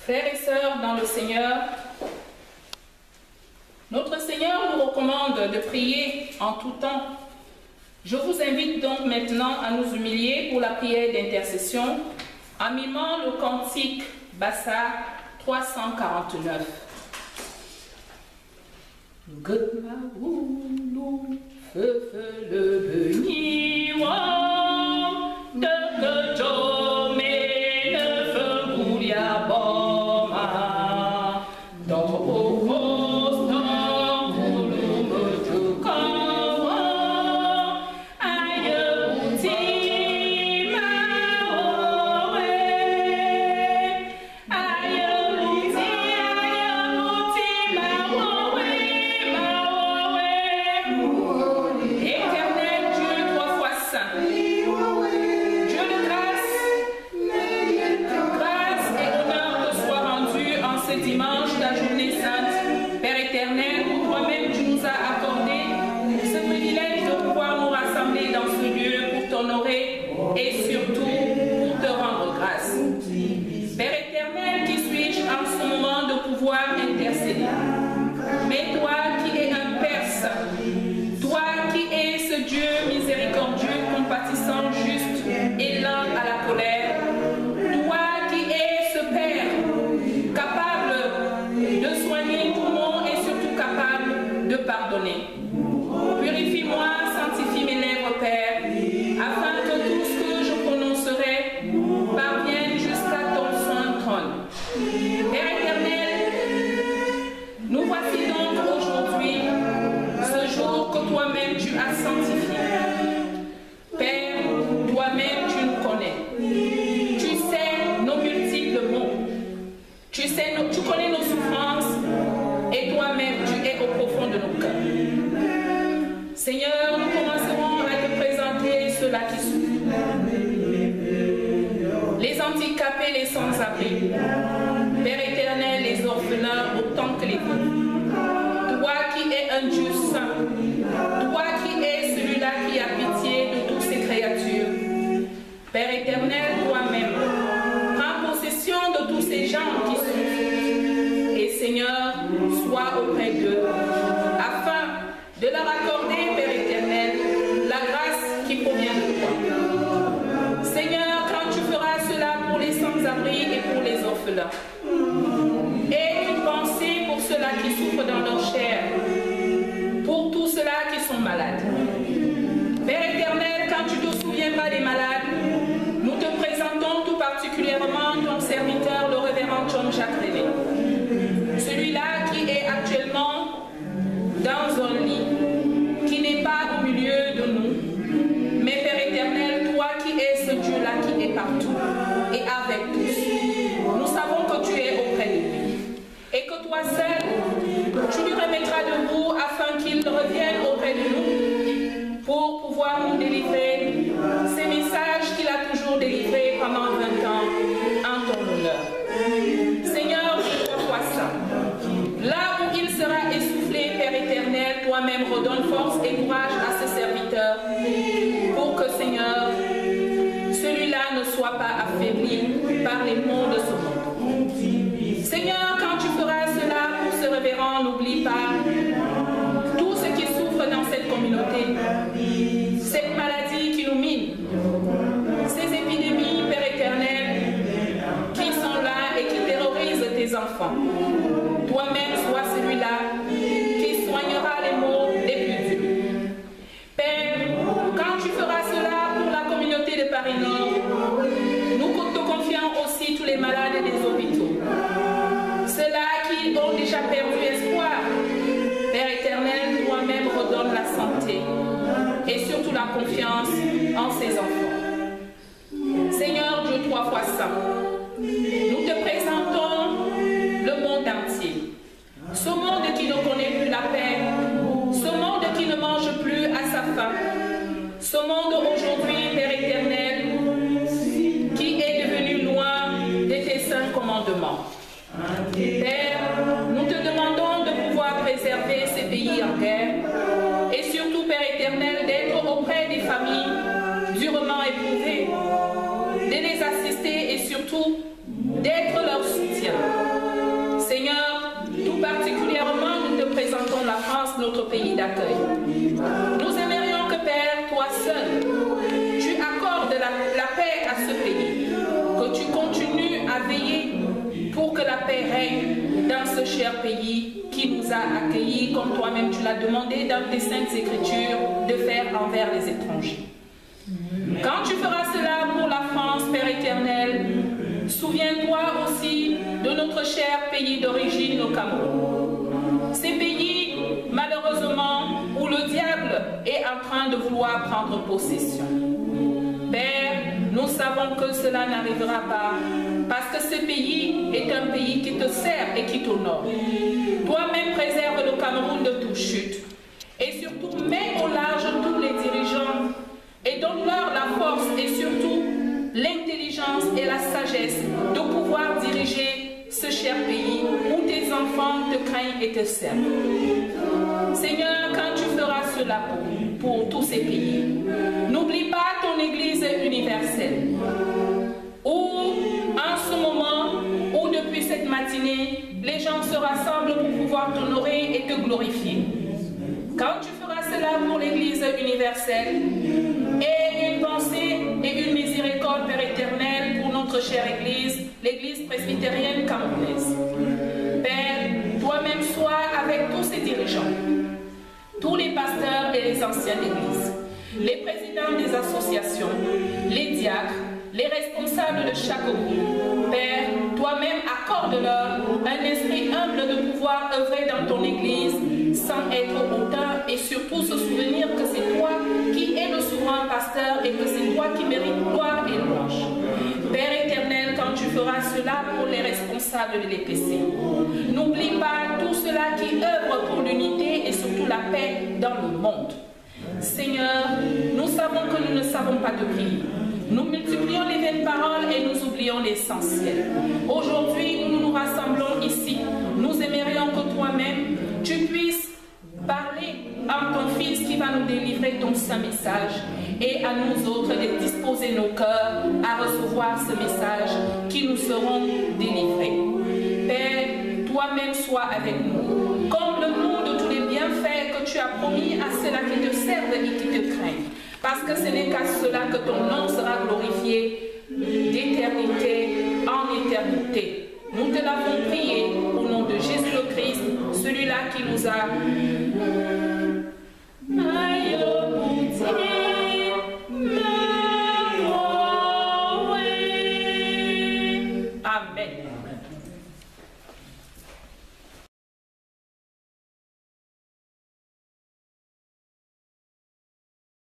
Frères et sœurs dans le Seigneur, notre Seigneur nous recommande de prier en tout temps. Je vous invite donc maintenant à nous humilier pour la prière d'intercession en mimant le cantique Bassa 349. Mais toi qui es un Père saint, toi qui es ce Dieu miséricordieux, compatissant, juste et lent à la colère, toi qui es ce Père capable de soigner tout le monde et surtout capable de pardonner. Purifie-moi, sanctifie mes lèvres, Père, afin que tout ce que je prononcerai parvienne jusqu'à ton saint trône. Père éternel, nous voici donc aujourd'hui, ce jour que toi-même tu as sanctifié. Père, toi-même tu nous connais. Tu sais nos multiples maux. Tu connais nos souffrances et toi-même tu es au profond de nos cœurs. Seigneur, nous commencerons à te présenter ceux-là qui souffrent. Les handicapés, les sans-abri. Père éternel, les orphelins autant que les pauvres. Toi qui es un Dieu saint, toi qui es celui-là qui a pitié de toutes ces créatures. Père éternel, toi-même, prends possession de tous ces gens qui souffrent. Et Seigneur, sois auprès d'eux, afin de leur accorder, Père éternel, la grâce qui provient de toi. Seigneur, quand tu feras cela pour les sans-abri et pour les orphelins, et une pensée pour ceux-là qui souffrent dans leur chair, pour tous ceux-là qui sont malades. Père éternel, quand tu te souviendras des malades, nous te présentons tout particulièrement ton serviteur, le révérend John Jacques René. Celui-là qui est actuellement dans un lit, qui n'est pas au milieu de nous. Mais Père éternel, toi qui es ce Dieu-là qui est partout et avec tous, nous savons que tu es auprès de lui. Et que toi seul, tu lui remettras debout afin qu'il revienne auprès de nous pour pouvoir nous délivrer ces messages qu'il a toujours délivrés pendant 20 ans en ton honneur. Seigneur, je te crois ça. Là où il sera essoufflé, Père éternel, toi-même redonne force et courage à ce serviteur pour que, Seigneur, celui-là ne soit pas affaibli par les maux de ce monde. Seigneur, quand tu feras cela pour ce révérend, n'oublie pas tous ceux qui souffrent dans cette communauté, cette maladie qui nous mine, ces épidémies, Père éternel, qui sont là et qui terrorisent tes enfants. Toi-même sois celui-là qui soignera les maux les plus durs. Père, quand tu feras cela pour la communauté de Paris-Nord, nous te confions aussi tous les malades des hôpitaux. Ceux-là qui ont déjà perdu espoir. Père éternel, toi-même redonne la santé et surtout la confiance en ses enfants. Seigneur Dieu, 3 fois saint, nous te présentons le monde entier. Ce monde qui ne connaît plus la paix, ce monde qui ne mange plus à sa faim, ce monde aujourd'hui, Père éternel, qui est devenu loin de tes saints commandements. Père, nous te demandons de pouvoir préserver ces pays en guerre et surtout, Père éternel, d'être auprès des familles durement éprouvées, de les assister et surtout d'être leur soutien. Seigneur, tout particulièrement, nous te présentons la France, notre pays d'accueil. Nous aimerions que, Père, toi seul, tu accordes la paix à ce pays, que tu continues à veiller pour que la paix règne dans ce cher pays qui nous a accueillis, comme toi-même tu l'as demandé dans tes saintes écritures de faire envers les étrangers. Quand tu feras cela pour la France, Père éternel, souviens-toi aussi de notre cher pays d'origine, le Cameroun. Ces pays, malheureusement, où le diable est en train de vouloir prendre possession. Père, nous savons que cela n'arrivera pas, parce que ce pays est un pays qui te sert et qui t'honore. Toi-même préserve le Cameroun de toute chute. Et surtout, mets au large tous les dirigeants et donne-leur la force et surtout l'intelligence et la sagesse de pouvoir diriger ce cher pays où tes enfants te craignent et te servent. Seigneur, quand tu feras cela pour tous ces pays, n'oublie pas ton Église universelle, où en ce moment, où depuis cette matinée, les gens se rassemblent pour pouvoir t'honorer et te glorifier. Quand tu feras cela pour l'Église universelle, et une pensée et une miséricorde, Père éternel, pour notre chère Église, l'Église presbytérienne camerounaise. Père, toi-même sois avec tous ces dirigeants, tous les pasteurs et les anciens d'Église, les présidents des associations, les diacres, les responsables de chaque groupe. Père, toi-même accorde-leur un esprit humble de pouvoir œuvrer dans ton Église sans être hautain et surtout se souvenir que c'est toi qui es le souverain pasteur et que c'est toi qui mérites gloire et louange. Père éternel, quand tu feras cela pour les responsables de l'EPC, n'oublie pas tout cela qui œuvre pour l'unité et surtout la paix dans le monde. Seigneur, nous savons que nous ne savons pas te prier. Nous multiplions les vaines paroles et nous oublions l'essentiel. Aujourd'hui, nous nous rassemblons ici. Nous aimerions que toi-même, tu puisses parler à ton Fils qui va nous délivrer ton saint message et à nous autres de disposer nos cœurs à recevoir ce message qui nous seront délivrés. Père, toi-même sois avec nous. Comble-nous de tous les bienfaits que tu as promis à ceux-là qui te servent et qui te craignent. Parce que ce n'est qu'à cela que ton nom sera glorifié d'éternité en éternité. Nous te l'avons prié au nom de Jésus le Christ, celui-là qui nous a